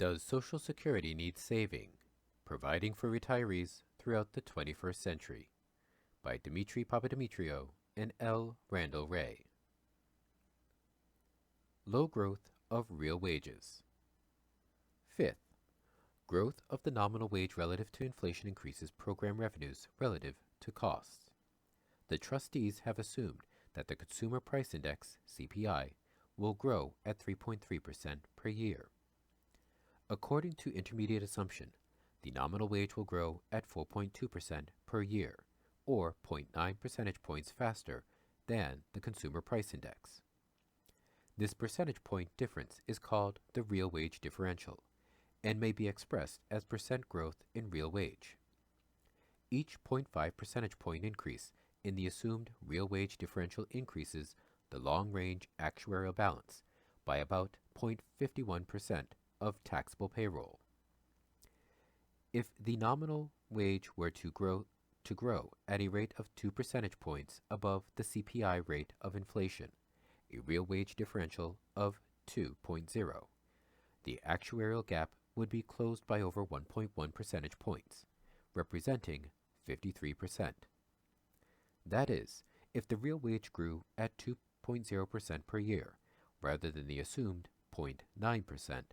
Does Social Security need saving? Providing for retirees throughout the 21st century by Dimitri Papadimitriou and Randall Wray. Low growth of real wages. Fifth, growth of the nominal wage relative to inflation increases program revenues relative to costs. The trustees have assumed that the Consumer Price Index, CPI, will grow at 3.3% per year. According to intermediate assumption, the nominal wage will grow at 4.2% per year, or 0.9 percentage points faster than the Consumer Price Index. This percentage point difference is called the real wage differential and may be expressed as percent growth in real wage. Each 0.5 percentage point increase in the assumed real wage differential increases the long-range actuarial balance by about 0.51% of taxable payroll. If the nominal wage were to grow at a rate of 2 percentage points above the CPI rate of inflation, a real wage differential of 2.0, the actuarial gap would be closed by over 1.1 percentage points, representing 53%. That is, if the real wage grew at 2.0% per year, rather than the assumed 0.9%,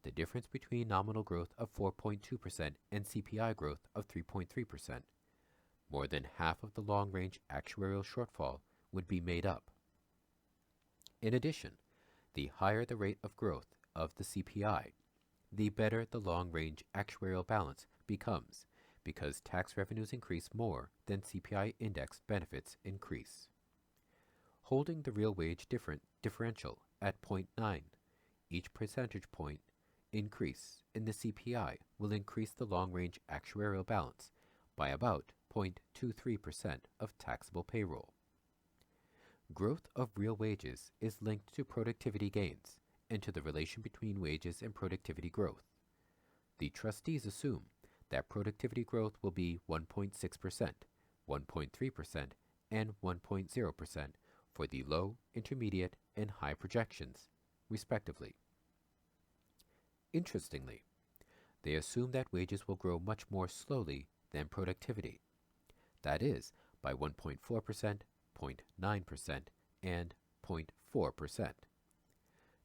the difference between nominal growth of 4.2% and CPI growth of 3.3%, more than half of the long-range actuarial shortfall would be made up. In addition, the higher the rate of growth of the CPI, the better the long-range actuarial balance becomes because tax revenues increase more than CPI index benefits increase. Holding the real wage differential at 0.9, each percentage point increase in the CPI will increase the long-range actuarial balance by about 0.23% of taxable payroll. Growth of real wages is linked to productivity gains and to the relation between wages and productivity growth. The trustees assume that productivity growth will be 1.6%, 1.3%, and 1.0% for the low, intermediate, and high projections, respectively. Interestingly, they assume that wages will grow much more slowly than productivity, that is, by 1.4%, 0.9%, and 0.4%.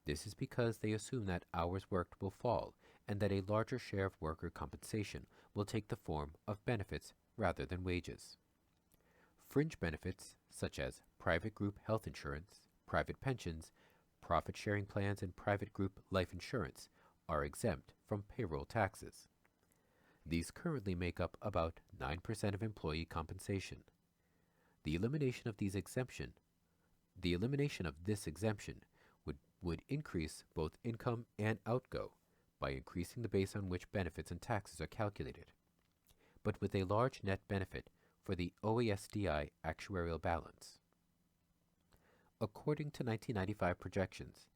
This is because they assume that hours worked will fall and that a larger share of worker compensation will take the form of benefits rather than wages. Fringe benefits, such as private group health insurance, private pensions, profit-sharing plans, and private group life insurance, are exempt from payroll taxes. These currently make up about 9% of employee compensation. The elimination of this exemption would increase both income and outgo by increasing the base on which benefits and taxes are calculated, but with a large net benefit for the OASDI actuarial balance. According to 1995 projections,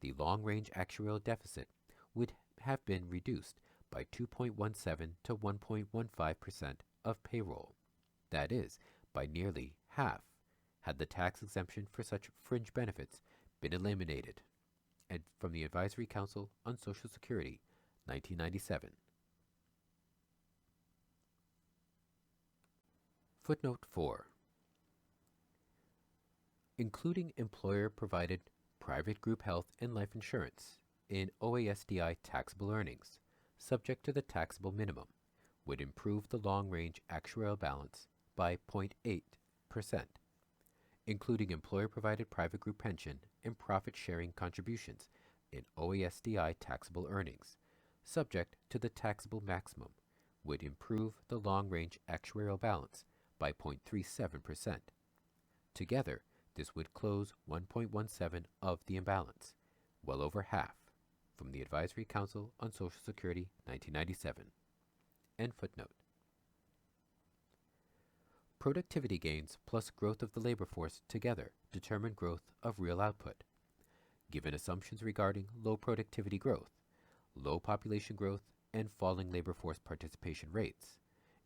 the long-range actuarial deficit would have been reduced by 2.17 to 1.15% of payroll, that is, by nearly half, had the tax exemption for such fringe benefits been eliminated. And from the Advisory Council on Social Security, 1997. Footnote 4. Including employer-provided private group health and life insurance in OASDI taxable earnings, subject to the taxable minimum, would improve the long-range actuarial balance by 0.8%. Including employer-provided private group pension and profit-sharing contributions in OASDI taxable earnings, subject to the taxable maximum, would improve the long-range actuarial balance by 0.37%. Together, this would close 1.17 of the imbalance, well over half, from the Advisory Council on Social Security, 1997. End footnote. Productivity gains plus growth of the labor force together determine growth of real output. Given assumptions regarding low productivity growth, low population growth, and falling labor force participation rates,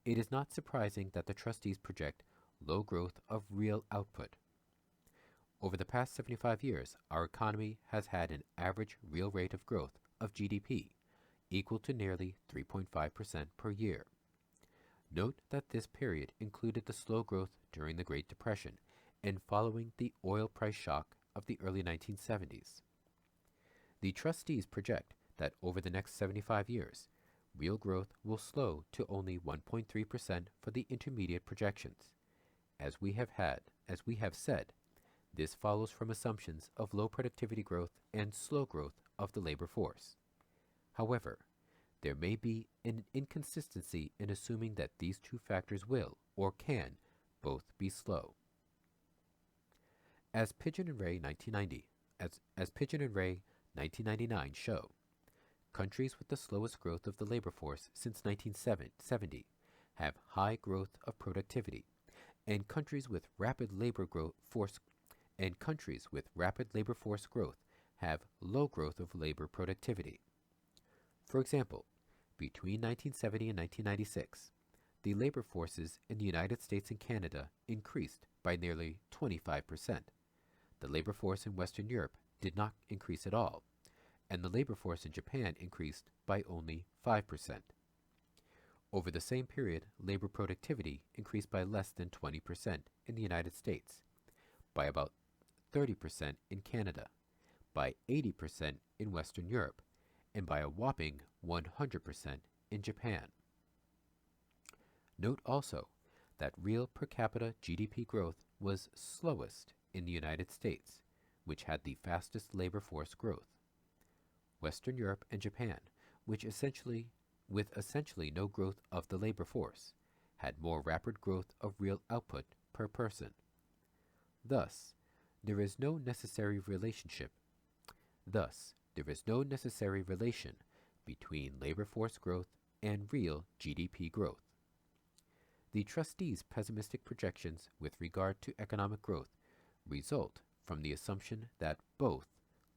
it is not surprising that the trustees project low growth of real output. Over the past 75 years, our economy has had an average real rate of growth of GDP equal to nearly 3.5% per year. Note that this period included the slow growth during the Great Depression and following the oil price shock of the early 1970s. The trustees project that over the next 75 years, real growth will slow to only 1.3% for the intermediate projections. As we have said, this follows from assumptions of low productivity growth and slow growth of the labor force. However, there may be an inconsistency in assuming that these two factors will, or can, both be slow. As Pigeon and Wray 1999 show, countries with the slowest growth of the labor force since 1970 have high growth of productivity, and countries with rapid labor force growth have low growth of labor productivity. For example, between 1970 and 1996, the labor forces in the United States and Canada increased by nearly 25%. The labor force in Western Europe did not increase at all, and the labor force in Japan increased by only 5%. Over the same period, labor productivity increased by less than 20% in the United States, by about 30% in Canada, by 80% in Western Europe, and by a whopping 100% in Japan. Note also that real per capita GDP growth was slowest in the United States, which had the fastest labor force growth. Western Europe and Japan, with essentially no growth of the labor force, had more rapid growth of real output per person. Thus, there is no necessary relation between labor force growth and real GDP growth. The trustees' pessimistic projections with regard to economic growth result from the assumption that both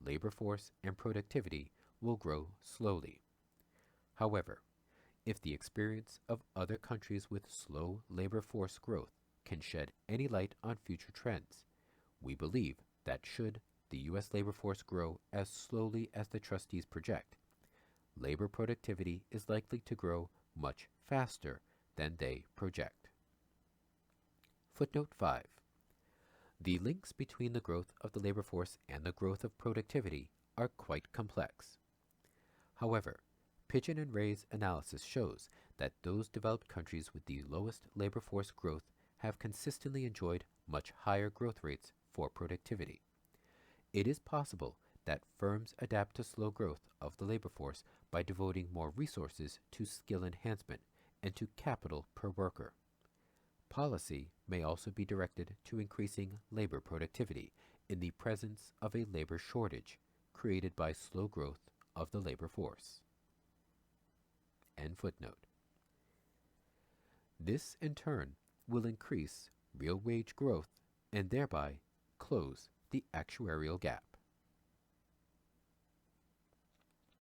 labor force and productivity will grow slowly. However, if the experience of other countries with slow labor force growth can shed any light on future trends, we believe that should the U.S. labor force grow as slowly as the trustees project, labor productivity is likely to grow much faster than they project. Footnote 5. The links between the growth of the labor force and the growth of productivity are quite complex. However, Pigeon and Wray's analysis shows that those developed countries with the lowest labor force growth have consistently enjoyed much higher growth rates for productivity. It is possible that firms adapt to slow growth of the labor force by devoting more resources to skill enhancement and to capital per worker. Policy may also be directed to increasing labor productivity in the presence of a labor shortage created by slow growth of the labor force. End footnote. This, in turn, will increase real wage growth and thereby close the actuarial gap.